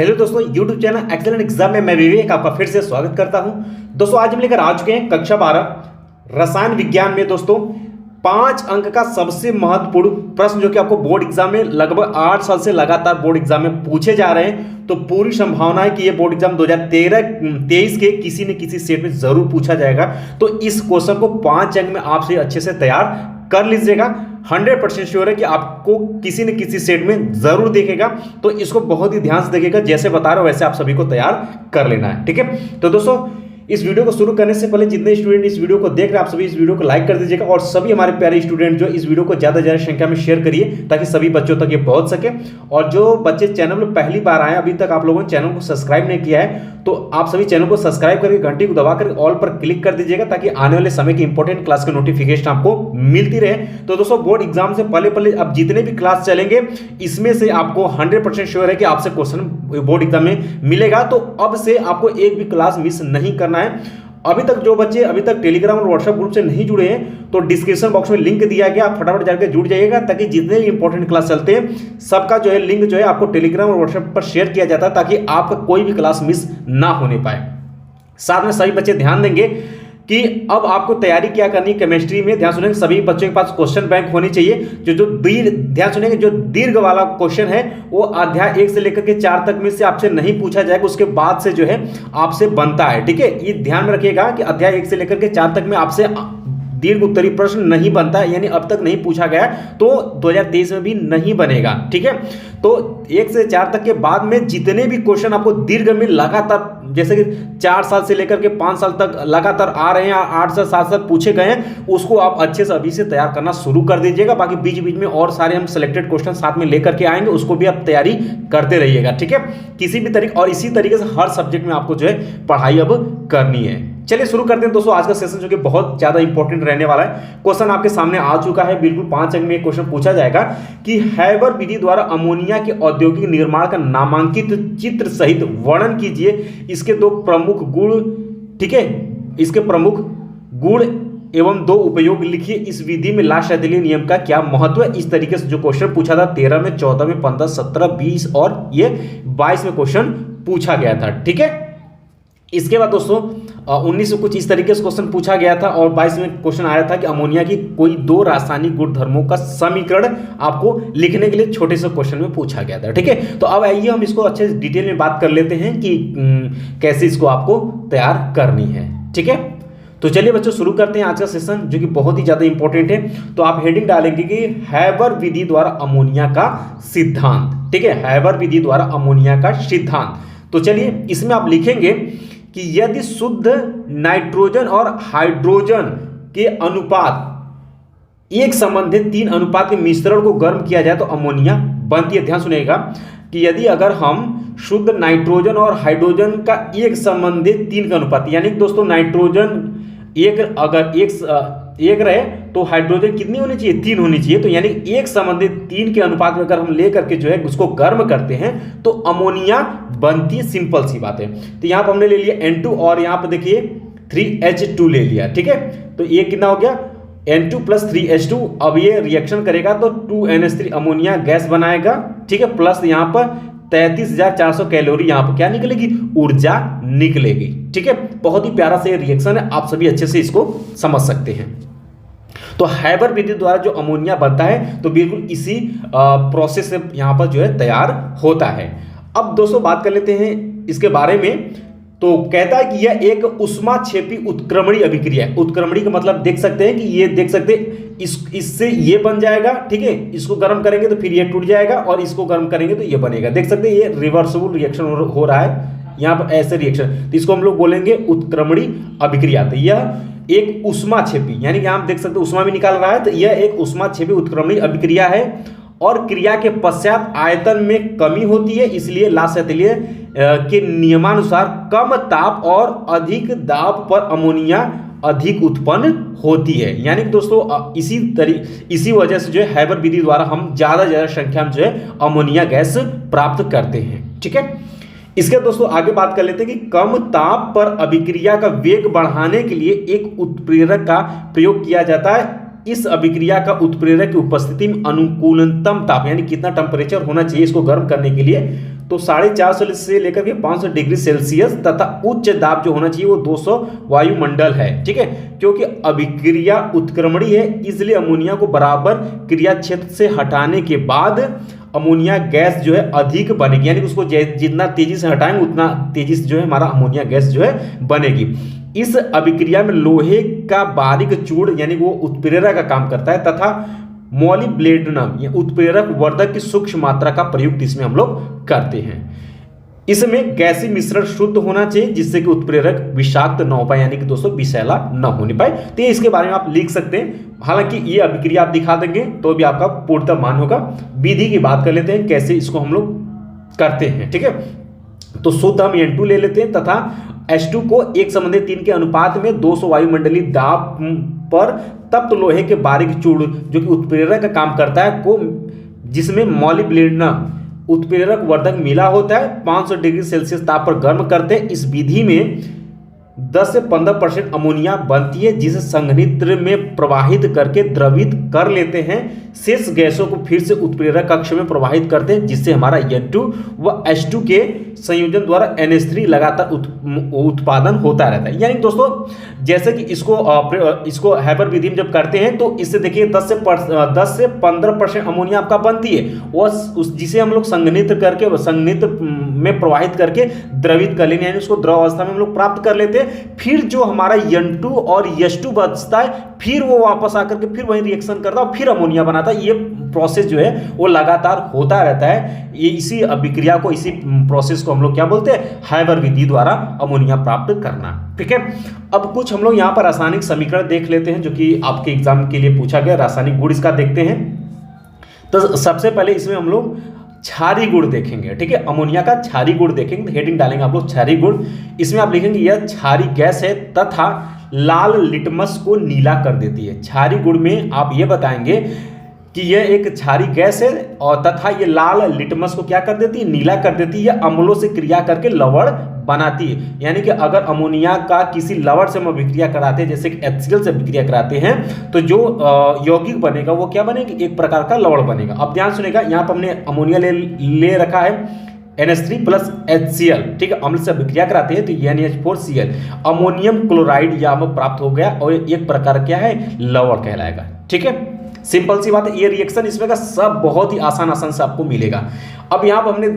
Hello दोस्तों, YouTube channel excellent exam में मैं विवेक आपका फिर से स्वागत करता हूं। दोस्तों आज हम लेकर आ चुके हैं कक्षा 12 रसायन विज्ञान में दोस्तों 5 अंक का सबसे महत्वपूर्ण प्रश्न जो कि आपको बोर्ड एग्जाम में लगभग 8 साल से लगातार बोर्ड एग्जाम में पूछे जा रहे हैं। तो पूरी संभावना है कि ये बोर्ड एग्जाम 2023 के किसी न किसी सेट में जरूर पूछा जाएगा। तो इस क्वेश्चन को 5 अंक में आपसे अच्छे से तैयार कर लीजिएगा। 100% श्योर है कि आपको किसी न किसी सेट में जरूर देखेगा। तो इसको बहुत ही ध्यान से देखिएगा, जैसे बता रहा हूं वैसे आप सभी को तैयार कर लेना है। ठीक है, तो दोस्तों इस वीडियो को शुरू करने से पहले जितने स्टूडेंट इस वीडियो को देख रहे हैं आप सभी इस वीडियो को लाइक कर दीजिएगा और सभी हमारे प्यारे स्टूडेंट जो इस वीडियो को ज्यादा से ज्यादा संख्या में शेयर करिए ताकि सभी बच्चों तक ये पहुंच सके। और जो बच्चे चैनल में पहली बार आए अभी तक आप लोगों ने चैनल को सब्सक्राइब नहीं किया है तो आप सभी चैनल को सब्सक्राइब करके घंटी को दबाकर ऑल पर क्लिक कर दीजिएगा ताकि आने वाले समय की इंपॉर्टेंट क्लास के नोटिफिकेशन आपको मिलती रहे। तो दोस्तों बोर्ड एग्जाम से पहले अब जितने भी क्लास चलेंगे इसमें से आपको 100% श्योर है कि आपसे क्वेश्चन बोर्ड एग्जाम में मिलेगा। तो अब से आपको एक भी क्लास मिस नहीं करना है। अभी तक जो बच्चे अभी तक टेलीग्राम और व्हाट्सएप ग्रुप से नहीं जुड़े हैं तो डिस्क्रिप्शन बॉक्स में लिंक दिया गया, आप फटाफट जाकर जुड़ जाइएगा ताकि जितने भी इंपॉर्टेंट क्लास चलते हैं सबका जो है लिंक जो है आपको टेलीग्राम और व्हाट्सएप पर शेयर किया जाता है ताकि आपका कोई भी क्लास मिस ना होने पाए। साथ में सभी बच्चे ध्यान देंगे कि अब आपको तैयारी क्या करनी केमिस्ट्री में। ध्यान सुनेंगे, सभी बच्चों के पास क्वेश्चन बैंक होनी चाहिए। ध्यान सुनेंगे, जो दीर्घ वाला क्वेश्चन है वो अध्याय 1 से लेकर के 4 तक में से आपसे नहीं पूछा जाएगा, उसके बाद से जो है आपसे बनता है। ठीक है, ये ध्यान में रखिएगा कि अध्याय 1 से लेकर के 4 तक में आपसे दीर्घ उत्तरीय प्रश्न नहीं बनता है, यानी अब तक नहीं पूछा गया तो 2023 में भी नहीं बनेगा। ठीक है, तो 1 से 4 तक के बाद में जितने भी क्वेश्चन आपको दीर्घ में लगातार जैसे कि 4 साल से लेकर के 5 साल तक लगातार आ रहे हैं, 8 से 7 साल पूछे गए हैं, उसको आप अच्छे से अभी से तैयार करना शुरू कर दीजिएगा। बाकी बीच बीच में और सारे हम सिलेक्टेड क्वेश्चन साथ में लेकर के आएंगे, उसको भी आप तैयारी करते रहिएगा। ठीक है, किसी भी तरीके और इसी तरीके से हर सब्जेक्ट में आपको जो है पढ़ाई अब करनी है। चलिए शुरू करते हैं दोस्तों आज का सेशन जो कि बहुत ज्यादा इंपॉर्टेंट रहने वाला है। क्वेश्चन आपके सामने आ चुका है, बिल्कुल 5 अंक में एक क्वेश्चन पूछा जाएगा कि हैबर विधि द्वारा अमोनिया के औद्योगिक निर्माण का नामांकित चित्र सहित वर्णन कीजिए। इसके 2 प्रमुख गुण, ठीक है, इसके प्रमुख गुण एवं 2 उपयोग लिखिए। इस विधि में लाशैथिलीय नियम का क्या महत्व है। इस तरीके से जो क्वेश्चन पूछा था 13 में, 14 में, 15, 17, 20 और ये 22 में क्वेश्चन पूछा गया था। ठीक है, इसके बाद दोस्तों 19 में कुछ इस तरीके से क्वेश्चन पूछा गया था और 22 में क्वेश्चन आया था कि अमोनिया की कोई 2 रासायनिक गुणधर्मों का समीकरण आपको लिखने के लिए छोटे से क्वेश्चन में पूछा गया था। ठीक है, तो अब आइए हम इसको अच्छे से डिटेल में बात कर लेते हैं कि कैसे इसको आपको तैयार करनी है। ठीक है, तो चलिए बच्चों शुरू करते हैं आज का सेशन जो कि बहुत ही ज्यादा इंपॉर्टेंट है। तो आप हेडिंग डालेंगे कि हैबर विधि द्वारा अमोनिया का सिद्धांत। ठीक है, हैबर विधि द्वारा अमोनिया का सिद्धांत। तो चलिए इसमें आप लिखेंगे कि यदि शुद्ध नाइट्रोजन और हाइड्रोजन के अनुपात एक संबंधित 3 अनुपात के मिश्रण को गर्म किया जाए तो अमोनिया बनती है। ध्यान सुनिएगा कि यदि अगर हम शुद्ध नाइट्रोजन और हाइड्रोजन का एक संबंधित 3 का अनुपात, यानी दोस्तों नाइट्रोजन अगर एक रहे तो हाइड्रोजन कितनी होनी चाहिए, 3 होनी चाहिए। तो यानी एक संबंधित 3 के अनुपात में अगर हम लेकर के जो है उसको गर्म करते हैं तो अमोनिया बनती है। सिंपल सी बात है। तो यहाँ पर हमने ले लिया N2 और यहाँ पर देखिए 3H2 ले लिया। ठीक है, तो ये कितना हो गया N2 + 3H2। अब ये रिएक्शन करेगा तो 2NH3 अमोनिया गैस बनाएगा। ठीक है, प्लस यहाँ पर 33,400 कैलोरी यहाँ पर क्या निकलेगी, ऊर्जा निकलेगी। ठीक है, बहुत ही प्यारा से रिएक्शन है, आप सभी अच्छे से इसको समझ सकते हैं। तो हैबर विधि द्वारा जो अमोनिया बनता है तो बिल्कुल इसी प्रोसेस से यहाँ पर जो है तैयार होता है। अब दोस्तों बात कर लेते हैं इसके बारे में। तो कहता है कि यह एक उष्माक्षेपी उत्क्रमणी अभिक्रिया है। उत्क्रमणी का मतलब देख सकते हैं कि ये देख सकते हैं इससे ये बन जाएगा। ठीक है, इसको गर्म करेंगे तो फिर ये टूट जाएगा और इसको गर्म करेंगे तो ये बनेगा। देख सकते हैं ये रिवर्सिबल रिएक्शन हो रहा है यहाँ पर ऐसे रिएक्शन, तो इसको हम लोग बोलेंगे उत्क्रमणी अभिक्रिया। तो यह एक उष्माक्षेपी, यानी कि आप देख सकते हैं उष्मा भी निकाल रहा है, तो यह एक उष्माक्षेपी उत्क्रमणी अभिक्रिया है और क्रिया के पश्चात आयतन में कमी होती है। इसलिए लाशैथिलीय के नियमानुसार कम ताप और अधिक दाब पर अमोनिया अधिक उत्पन्न होती है। यानी कि दोस्तों इसी वजह से जो है हैबर विधि द्वारा हम ज्यादा संख्या में जो है अमोनिया गैस प्राप्त करते हैं। ठीक है, इसके दोस्तों आगे बात कर लेते हैं कि कम ताप पर अभिक्रिया का वेग बढ़ाने के लिए एक उत्प्रेरक का प्रयोग किया जाता है। इस अभिक्रिया का उत्प्रेरक की उपस्थिति में अनुकूलतम ताप यानी कितना टेम्परेचर होना चाहिए इसको गर्म करने के लिए, तो 450 से लेकर के 500 डिग्री सेल्सियस तथा उच्च दाब जो होना चाहिए वो 200 वायुमंडल है। ठीक है, क्योंकि अभिक्रिया उत्क्रमणी है, इसलिए अमोनिया को बराबर क्रिया क्षेत्र से हटाने के बाद अमोनिया गैस जो है अधिक बनेगी, यानी कि उसको जितना तेजी से हटाएंगे उतना तेजी से जो है हमारा अमोनिया गैस जो है बनेगी। इस अभिक्रिया में लोहे का बारीक चूर्ण यानी वो उत्प्रेरक का काम करता है तथा मॉलिब्डेनम उत्प्रेरक वर्धक की सूक्ष्म मात्रा का प्रयुक्त इसमें हम लोग करते हैं। इसमें गैसीय मिश्रण शुद्ध होना चाहिए जिससे कि उत्प्रेरक विषाक्त न हो पाए, यानी कि दोस्तों विषैला न होने पाए। तो इसके बारे में आप लिख सकते हैं, हालांकि ये अभिक्रिया आप दिखा देंगे तो भी आपका पूर्णतः मान होगा। विधि की बात कर लेते हैं कैसे इसको हम लोग करते हैं। ठीक है, तो शुद्ध हम N2 ले लेते हैं तथा H2 को 1:3 के अनुपात में 200 वायुमंडलीय दाब पर तप्त लोहे के बारीक चूर्ण जो कि उत्प्रेरक का काम करता है को, जिसमें मॉलिब्डेनम उत्प्रेरक वर्धक मिला होता है, 500 डिग्री सेल्सियस ताप पर गर्म करते हैं। इस विधि में 10 से 15% अमोनिया बनती है जिसे संघनित्र में प्रवाहित करके द्रवित कर लेते हैं। शेष गैसों को फिर से उत्प्रेरक कक्ष में प्रवाहित करते हैं जिससे हमारा N2 व H2 के संयोजन द्वारा NH3 लगातार उत्पादन होता रहता है। यानी दोस्तों जैसे कि इसको हैबर विधि में जब करते हैं तो इससे देखिए 10 से 15% अमोनिया आपका बनती है, और जिसे हम लोग संघनित्र करके संघनित्र में प्रवाहित करके द्रवित कर लेंगे, यानी उसको द्रव अवस्था में हम लोग प्राप्त कर लेते हैं। फिर जो हमारा N2 और H2 बचता है फिर वो वापस आकर के फिर वही रिएक्शन करता है और फिर अमोनिया बनाता है। ये प्रोसेस जो है वो लगातार होता रहता है। ये इसी अभिक्रिया को, इसी प्रोसेस को हम लोग क्या बोलते हैं, हैबर विधि द्वारा अमोनिया प्राप्त करना। ठीक है, अब कुछ हम लोग यहाँ पर रासायनिक समीकरण देख लेते हैं जो कि आपके एग्जाम के लिए पूछा गया। रासायनिक गुण इसका देखते हैं। तो सबसे पहले इसमें हम लोग क्षारीय गुण देखेंगे। ठीक है, अमोनिया का क्षारीय गुण देखेंगे तो हेडिंग डालेंगे आप लोग क्षारीय गुण। इसमें आप लिखेंगे यह क्षारीय गैस है तथा लाल लिटमस को नीला कर देती है। क्षारीय गुण में आप ये बताएंगे कि यह एक क्षारीय गैस है और तथा ये लाल लिटमस को क्या कर देती है, नीला कर देती है। यह अम्लों से क्रिया करके लवण बनाती है, यानी कि अगर अमोनिया का किसी लवण से हम अभिक्रिया कराते हैं जैसे कि HCl से अभिक्रिया कराते हैं तो जो यौगिक बनेगा वो क्या बनेगा, एक प्रकार का लवण बनेगा। अब ध्यान सुनेगा, यहाँ पर हमने अमोनिया ले रखा है NH3 प्लस HCl। ठीक है, अम्ल से अभिक्रिया कराते हैं तो NH4Cl अमोनियम क्लोराइड यहाँ पर प्राप्त हो गया और एक प्रकार क्या है, लवण कहलाएगा। ठीक है, सिंपल सी बात है। ये रिएक्शन इसमें का सब बहुत ही आसान से आपको मिलेगा। अब यहाँ पर हमने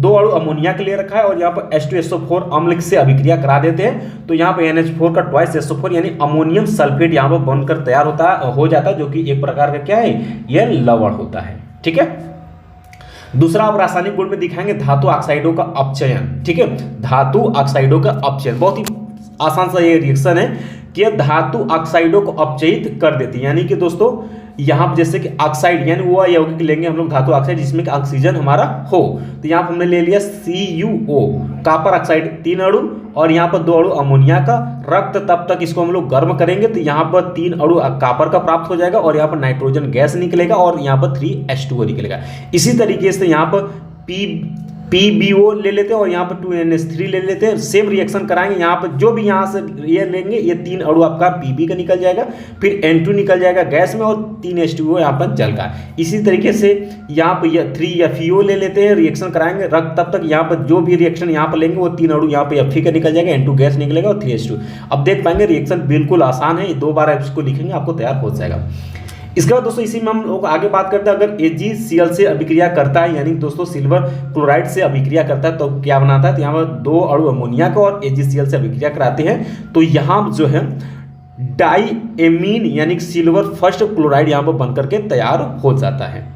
2 अणु अमोनिया के लिए रखा है और यहाँ पर H2SO4 अम्ल से अभिक्रिया करा देते हैं तो यहाँ पर NH4 का ट्वाइस SO4 यानी अमोनियम सल्फेट यहाँ पर बनकर तैयार हो जाता है जो कि एक प्रकार का क्या है, यह लवण होता है। ठीक है, दूसरा आप रासायनिक गुण में दिखाएंगे धातु ऑक्साइडों का अपचयन। ठीक है, धातु ऑक्साइडों का अपचयन बहुत ही आसान सा ये रिएक्शन है कि धातु ऑक्साइडों को अपचयित कर देती है। यानी कि दोस्तों यहाँ पर जैसे कि ऑक्साइड यानी वो यौगिक लेंगे हम लोग धातु ऑक्साइड जिसमें कि ऑक्सीजन हमारा हो, तो यहाँ पर हमने ले लिया CuO कॉपर ऑक्साइड 3 अणु और यहाँ पर 2 अणु अमोनिया का। रक्त तब तक इसको हम लोग गर्म करेंगे तो यहाँ पर 3 अणु कॉपर का प्राप्त हो जाएगा और यहाँ पर नाइट्रोजन गैस निकलेगा और यहाँ पर 3H2O निकलेगा। इसी तरीके से यहाँ पर PbO ले लेते हैं और यहाँ पर 2NH3 ले लेते हैं। सेम रिएक्शन कराएंगे, यहाँ पर जो भी यहाँ से ये लेंगे ये 3 अणु आपका Pb का निकल जाएगा, फिर N2 निकल जाएगा गैस में और 3H2O यहाँ पर जल का। इसी तरीके से यहाँ पर 3FeO ले लेते हैं, रिएक्शन कराएंगे। रक्त तब तक यहाँ पर जो भी रिएक्शन यहाँ पर लेंगे वो 3 अणु यहाँ पर Fe का निकल जाएगा, N2 गैस निकलेगा और 3H2। अब देख पाएंगे रिएक्शन बिल्कुल आसान है, 2 बार आप इसको लिखेंगे आपको तैयार हो जाएगा। इसके बाद दोस्तों इसी में हम लोग आगे बात करते हैं, अगर AgCl से अभिक्रिया करता है यानी दोस्तों सिल्वर क्लोराइड से अभिक्रिया करता है तो क्या बनाता है, तो यहाँ पर 2 अणु अमोनिया का और AgCl से अभिक्रिया कराते हैं तो यहाँ जो है डाईएमीन यानी सिल्वर फर्स्ट क्लोराइड यहाँ पर बनकर के तैयार हो जाता है।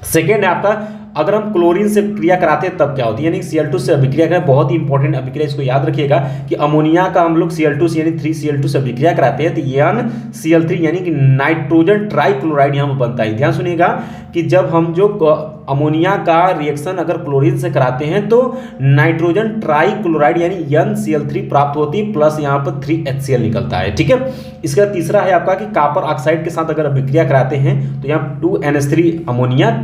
सेकेंड है आपका, अगर हम क्लोरीन से क्रिया कराते हैं तब क्या होती है, यानी Cl2 से अभिक्रिया करें, बहुत ही इंपॉर्टेंट अभिक्रिया, इसको याद रखिएगा कि अमोनिया का हम लोग Cl2 से यानी 3Cl2 से अभिक्रिया कराते हैं तो NCl3 यानी कि नाइट्रोजन ट्राइक्लोराइड यहाँ पर बनता है। ध्यान सुनिएगा कि जब हम जो अमोनिया का रिएक्शन अगर क्लोरीन से कराते हैं तो नाइट्रोजन ट्राइक्लोराइड यानी NCl3 प्राप्त होती है प्लस यहाँ पर 3HCl निकलता है। ठीक है, इसका तीसरा है आपका कि कॉपर ऑक्साइड के साथ अगर अभिक्रिया कराते हैं तो यहाँ 2NH3 अमोनिया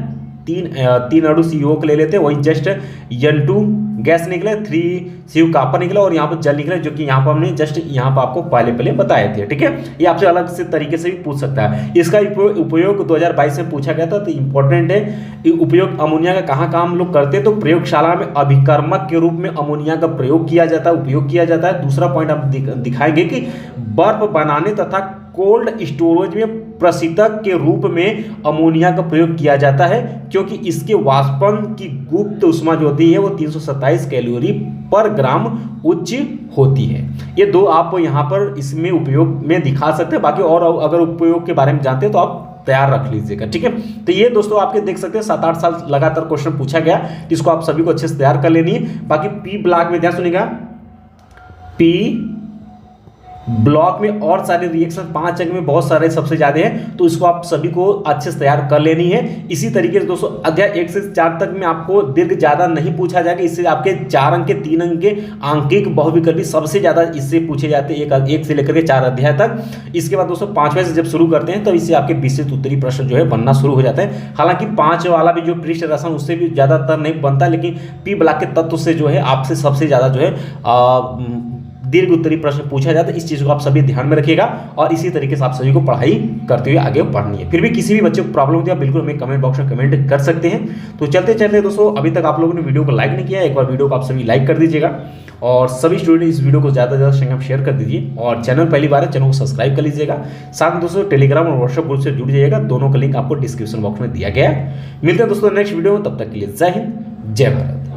तीन अणु CO को ले लेते हैं, वही जस्ट N2 गैस निकले, 3Cu कॉपर निकला और यहाँ पर जल निकला, जो कि यहाँ पर हमने जस्ट यहाँ पर आपको पहले बताए थे। ठीक है, ये आपसे अलग से तरीके से भी पूछ सकता है। इसका उपयोग 2022 में पूछा गया था, तो इंपॉर्टेंट है। उपयोग अमोनिया का कहाँ हम लोग करते हैं, तो प्रयोगशाला में अभिकर्मक के रूप में अमोनिया का प्रयोग किया जाता है, उपयोग किया जाता है। दूसरा पॉइंट आप दिखाएंगे कि बर्फ बनाने तथा कोल्ड स्टोरेज में प्रशीतक के रूप में अमोनिया का प्रयोग किया जाता है, क्योंकि इसके वाष्पन की गुप्त ऊष्मा जो होती है वो 327 कैलोरी पर ग्राम उच्च होती है। ये दो आप यहाँ पर इसमें उपयोग में दिखा सकते हैं। बाकी और अगर उपयोग के बारे में जानते हैं तो आप तैयार रख लीजिएगा। ठीक है, तो ये दोस्तों आपके देख सकते हैं 7-8 साल लगातार क्वेश्चन पूछा गया, जिसको आप सभी को अच्छे से तैयार कर लेनी है। बाकी पी ब्लॉक में ध्यान सुनिएगा, पी ब्लॉक में और सारे रिएक्शन 5 अंक में बहुत सारे सबसे ज्यादा हैं, तो इसको आप सभी को अच्छे से तैयार कर लेनी है। इसी तरीके से दोस्तों अध्याय 1 से 4 तक में आपको दीर्घ ज्यादा नहीं पूछा जाएगा, इससे आपके 4 अंक के 3 अंक के आंकिक बहुविकल्पी सबसे ज्यादा इससे पूछे जाते हैं, एक से लेकर के 4 अध्याय तक। इसके बाद दोस्तों 5वें से जब शुरू करते हैं तो इससे आपके विस्तृत उत्तरी प्रश्न जो है बनना शुरू हो जाता है। हालांकि 5 वाला भी जो पृष्ठ रचना उससे भी ज्यादातर नहीं बनता, लेकिन पी ब्लॉक के तत्व से जो है आपसे सबसे ज्यादा जो है दीर्घ उत्तरी प्रश्न पूछा जाता है। इस चीज को आप सभी ध्यान में रखिएगा और इसी तरीके से आप सभी को पढ़ाई करते हुए आगे बढ़नी है। फिर भी किसी भी बच्चे को प्रॉब्लम होती है बिल्कुल हमें कमेंट बॉक्स में कमेंट कर सकते हैं। तो चलते चलते दोस्तों, अभी तक आप लोगों ने वीडियो को लाइक नहीं किया, एक बार वीडियो को आप सभी लाइक कर दीजिएगा और सभी स्टूडेंट इस वीडियो को ज़्यादा से ज़्यादा संख्या में शेयर कर दीजिए और चैनल पहली बार है, चैनल को सब्सक्राइब कर लीजिएगा। साथ में दोस्तों टेलीग्राम और व्हाट्सएप ग्रुप से जुड़ जाइएगा, दोनों का लिंक आपको डिस्क्रिप्शन बॉक्स में दिया गया है। मिलते हैं दोस्तों नेक्स्ट वीडियो में, तब तक के लिए जय हिंद, जय भारत।